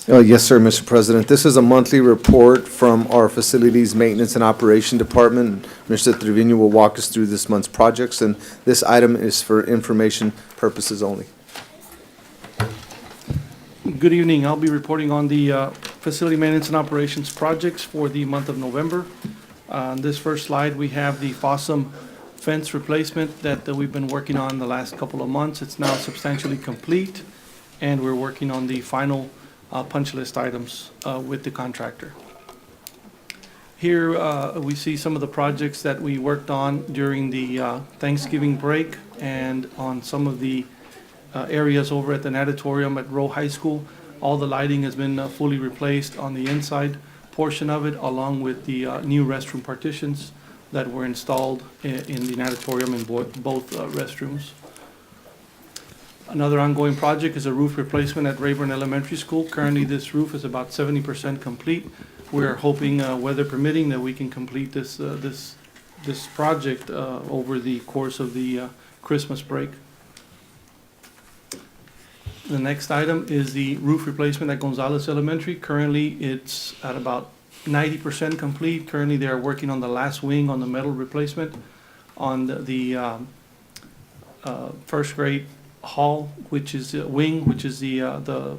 Yes, sir, Mr. President. This is a monthly report from our Facilities Maintenance and Operation Department. Mr. Trevino will walk us through this month's projects, and this item is for information purposes only. Good evening. I'll be reporting on the facility maintenance and operations projects for the month of November. On this first slide, we have the Fossum fence replacement that we've been working on the last couple of months. It's now substantially complete, and we're working on the final punch list items with the contractor. Here we see some of the projects that we worked on during the Thanksgiving break and on some of the areas over at the natatorium at Rowe High School. All the lighting has been fully replaced on the inside portion of it, along with the new restroom partitions that were installed in the natatorium in both restrooms. Another ongoing project is a roof replacement at Rayburn Elementary School. Currently, this roof is about 70% complete. We're hoping, weather permitting, that we can complete this project over the course of the Christmas break. The next item is the roof replacement at Gonzales Elementary. Currently, it's at about 90% complete. Currently, they are working on the last wing on the metal replacement on the first grade hall, which is the wing, which is the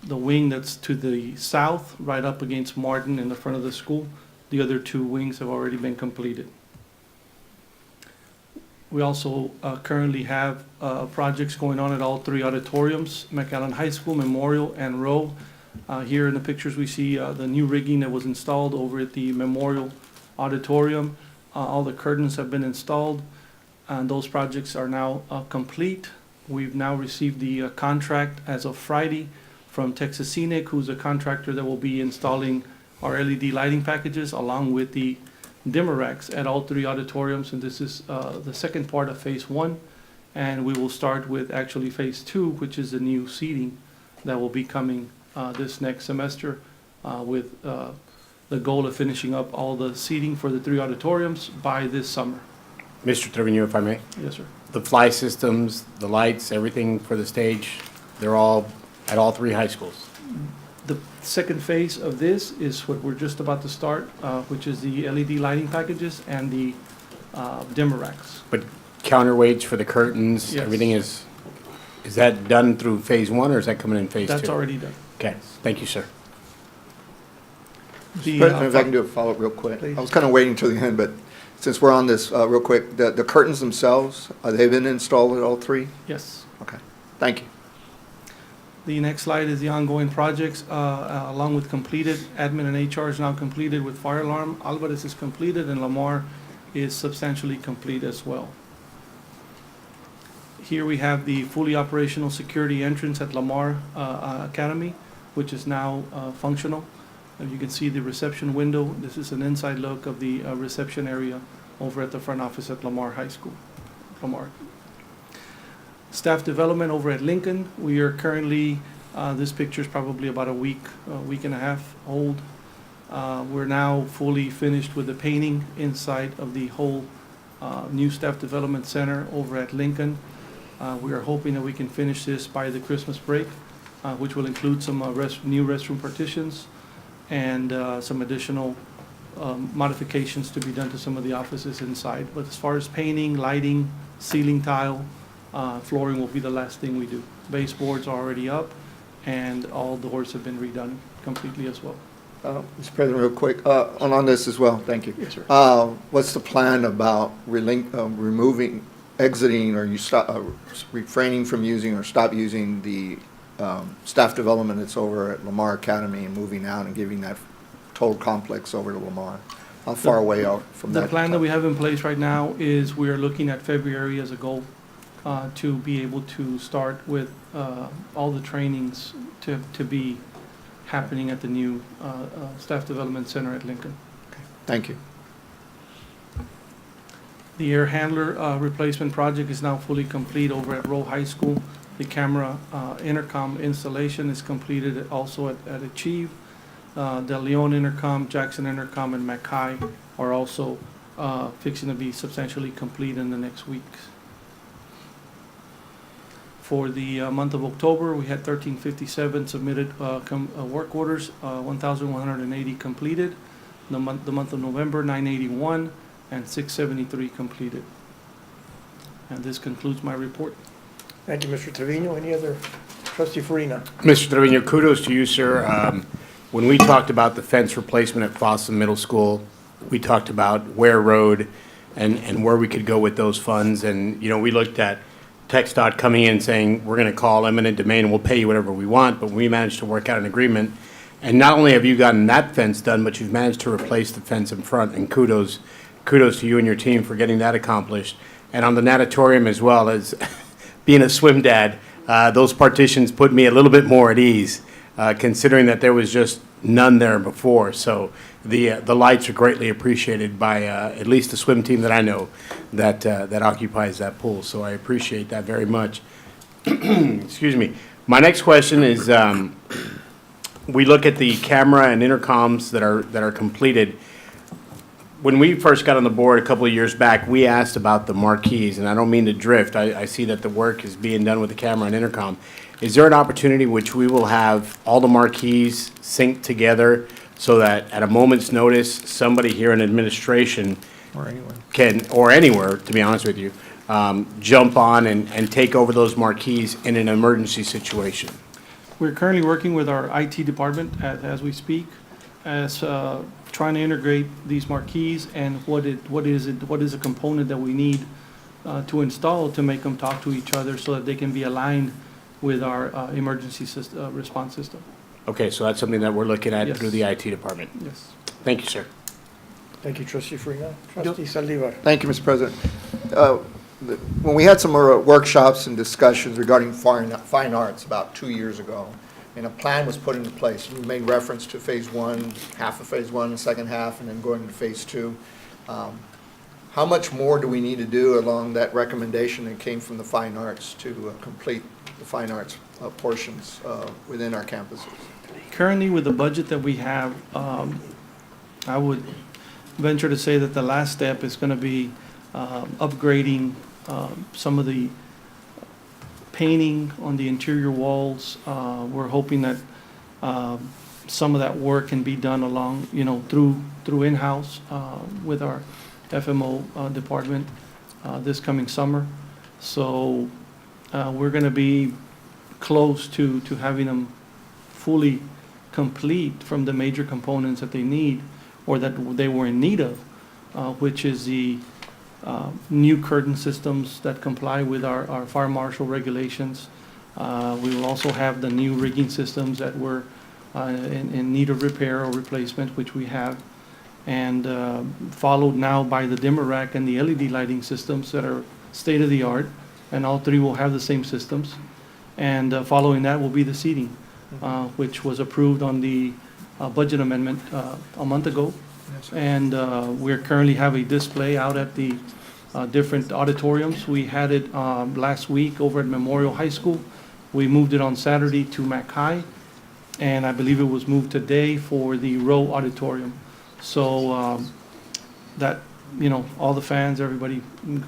wing that's to the south, right up against Martin in the front of the school. The other two wings have already been completed. We also currently have projects going on at all three auditoriums, McAllen High School, Memorial, and Rowe. Here in the pictures we see the new rigging that was installed over at the Memorial Auditorium. All the curtains have been installed, and those projects are now complete. We've now received the contract as of Friday from Texas Scenic, who's a contractor that will be installing our LED lighting packages along with the dimmer racks at all three auditoriums. And this is the second part of phase 1. And we will start with actually phase 2, which is the new seating that will be coming this next semester with the goal of finishing up all the seating for the three auditoriums by this summer. Mr. Trevino, if I may. Yes, sir. The fly systems, the lights, everything for the stage, they're all at all three high schools. The second phase of this is what we're just about to start, which is the LED lighting packages and the dimmer racks. But counterweights for the curtains, Yes. everything is that done through phase 1 or is that coming in phase 2? That's already done. Okay, thank you, sir. The, President, if I can do a follow-up real quick. Please. I was kind of waiting till the end, but since we're on this real quick, the curtains themselves, they've been installed at all three? Yes. Okay, thank you. The next slide is the ongoing projects, along with completed. Admin and HR is now completed with fire alarm. Alvarez is completed, and Lamar is substantially complete as well. Here we have the fully operational security entrance at Lamar Academy, which is now functional. You can see the reception window. This is an inside look of the reception area over at the front office at Lamar High School. Lamar. Staff development over at Lincoln. We are currently, this picture is probably about a week and a half old. We're now fully finished with the painting inside of the whole new staff development center over at Lincoln. We are hoping that we can finish this by the Christmas break, which will include some new restroom partitions and some additional modifications to be done to some of the offices inside. But as far as painting, lighting, ceiling tile, flooring will be the last thing we do. Baseboards are already up, and all doors have been redone completely as well. Mr. President, real quick, on this as well, thank you. Yes, sir. What's the plan about removing, exiting, or you stop, refraining from using or stop using the staff development that's over at Lamar Academy and moving out and giving that total complex over to Lamar? How far away are from that? The plan that we have in place right now is we are looking at February as a goal to be able to start with all the trainings to be happening at the new Staff Development Center at Lincoln. Thank you. The air handler replacement project is now fully complete over at Rowe High School. The camera intercom installation is completed also at Achieve. The Leon intercom, Jackson intercom, and Mackay are also fixing to be substantially complete in the next weeks. For the month of October, we had 1,357 submitted work orders, 1,180 completed. The month of November, 981, and 673 completed. And this concludes my report. Thank you, Mr. Trevino. Any other? Trustee Farina. Mr. Trevino, kudos to you, sir. When we talked about the fence replacement at Fossum Middle School, we talked about Ware Road and where we could go with those funds. And, you know, we looked at TxDOT coming in saying, we're going to call eminent domain and we'll pay you whatever we want, but we managed to work out an agreement. And not only have you gotten that fence done, but you've managed to replace the fence in front, and kudos to you and your team for getting that accomplished. And on the natatorium as well, as being a swim dad, those partitions put me a little bit more at ease, considering that there was just none there before. So the lights are greatly appreciated by at least the swim team that I know that occupies that pool. So I appreciate that very much. Excuse me. My next question is, we look at the camera and intercoms that are completed. When we first got on the board a couple of years back, we asked about the marquees, and I don't mean to drift. I see that the work is being done with the camera and intercom. Is there an opportunity which we will have all the marquees synced together so that at a moment's notice, somebody here in administration Or anyone. can, or anywhere, to be honest with you, jump on and take over those marquees in an emergency situation? We're currently working with our IT department as we speak, as trying to integrate these marquees and what is a component that we need to install to make them talk to each other so that they can be aligned with our emergency response system. Okay, so that's something that we're looking at Yes. through the IT department. Yes. Thank you, sir. Thank you, Trustee Farina. Trustee Saldivar. Thank you, Mr. President. When we had some workshops and discussions regarding fine arts about 2 years ago, and a plan was put into place, we made reference to phase one, half of phase one, the second half, and then going to phase two. How much more do we need to do along that recommendation that came from the fine arts to complete the fine arts portions within our campuses? Currently, with the budget that we have, I would venture to say that the last step is going to be upgrading some of the painting on the interior walls. We're hoping that some of that work can be done along, through in-house with our FMO department this coming summer. So we're going to be close to having them fully complete from the major components that they need or that they were in need of, which is the new curtain systems that comply with our fire marshal regulations. We will also have the new rigging systems that were in need of repair or replacement, which we have, and followed now by the dimmer rack and the LED lighting systems that are state-of-the-art, and all three will have the same systems. And following that will be the seating, which was approved on the budget amendment a month ago. And we currently have a display out at the different auditoriums. We had it last week over at Memorial High School. We moved it on Saturday to Mac High, and I believe it was moved today for the Row Auditorium. So that, all the fans, everybody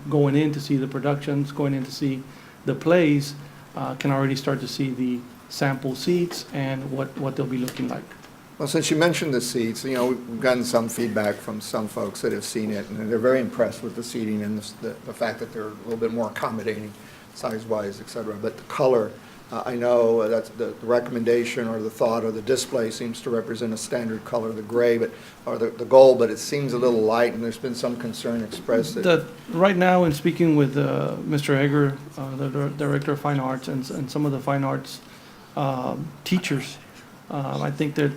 going in to see the productions, going in to see the plays, can already start to see the sample seats and what they'll be looking like. Well, since you mentioned the seats, we've gotten some feedback from some folks that have seen it, and they're very impressed with the seating and the fact that they're a little bit more accommodating size-wise, et cetera. But the color, I know that's the recommendation or the thought or the display seems to represent a standard color, the gray, or the gold, but it seems a little light, and there's been some concern expressed that. Right now, in speaking with Mr. Egger, the Director of Fine Arts, and some of the fine arts teachers, I think that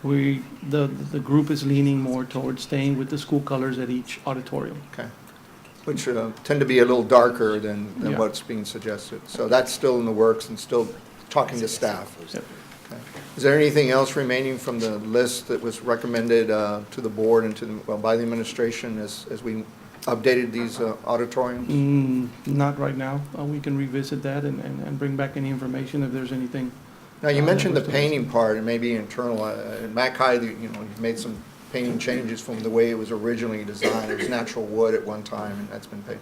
the group is leaning more towards staying with the school colors at each auditorium. Okay. Which tend to be a little darker than Yeah. what's being suggested. So that's still in the works and still talking to staff. Yep. Okay. Is there anything else remaining from the list that was recommended to the board and by the administration as we updated these auditoriums? Not right now. We can revisit that and bring back any information if there's anything. Now, you mentioned the painting part and maybe internal. At Mac High, you've made some painting changes from the way it was originally designed. It was natural wood at one time, and that's been painted.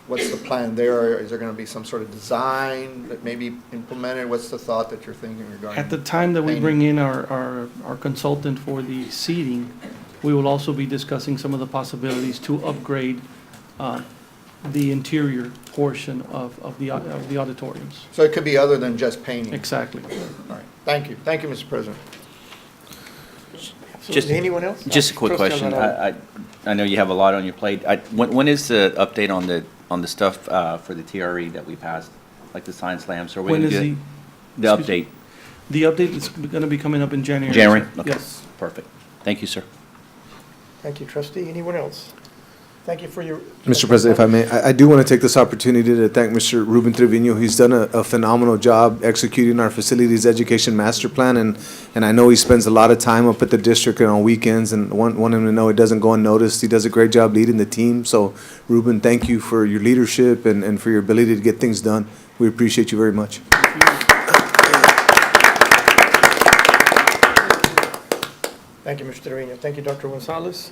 what's the plan there? Is there going to be some sort of design that may be implemented? What's the thought that you're thinking regarding? At the time that we painting? bring in our consultant for the seating, we will also be discussing some of the possibilities to upgrade the interior portion of the auditoriums. So it could be other than just painting? Exactly. All right. Thank you. Thank you, Mr. President. Just anyone else? Just a quick Trustee question. Alvarado. I know you have a lot on your plate. When is the update on the stuff for the TRE that we passed, like the science lamps? Are we When gonna is get the, the excuse me? update? The update is going to be coming up in January. January? sir. Okay. Yes. Perfect. Thank you, sir. Thank you, trustee. Anyone else? Thank you for your. Mr. President, if I may, I do want to take this opportunity to thank Mr. Ruben Trevino. He's done a phenomenal job executing our facilities education master plan, and I know he spends a lot of time up at the district and on weekends, and want him to know it doesn't go unnoticed. He does a great job leading the team. So, Ruben, thank you for your leadership and for your ability to get things done. We appreciate you very much. Thank you, Mr. Trevino. Thank you, Dr. Gonzalez.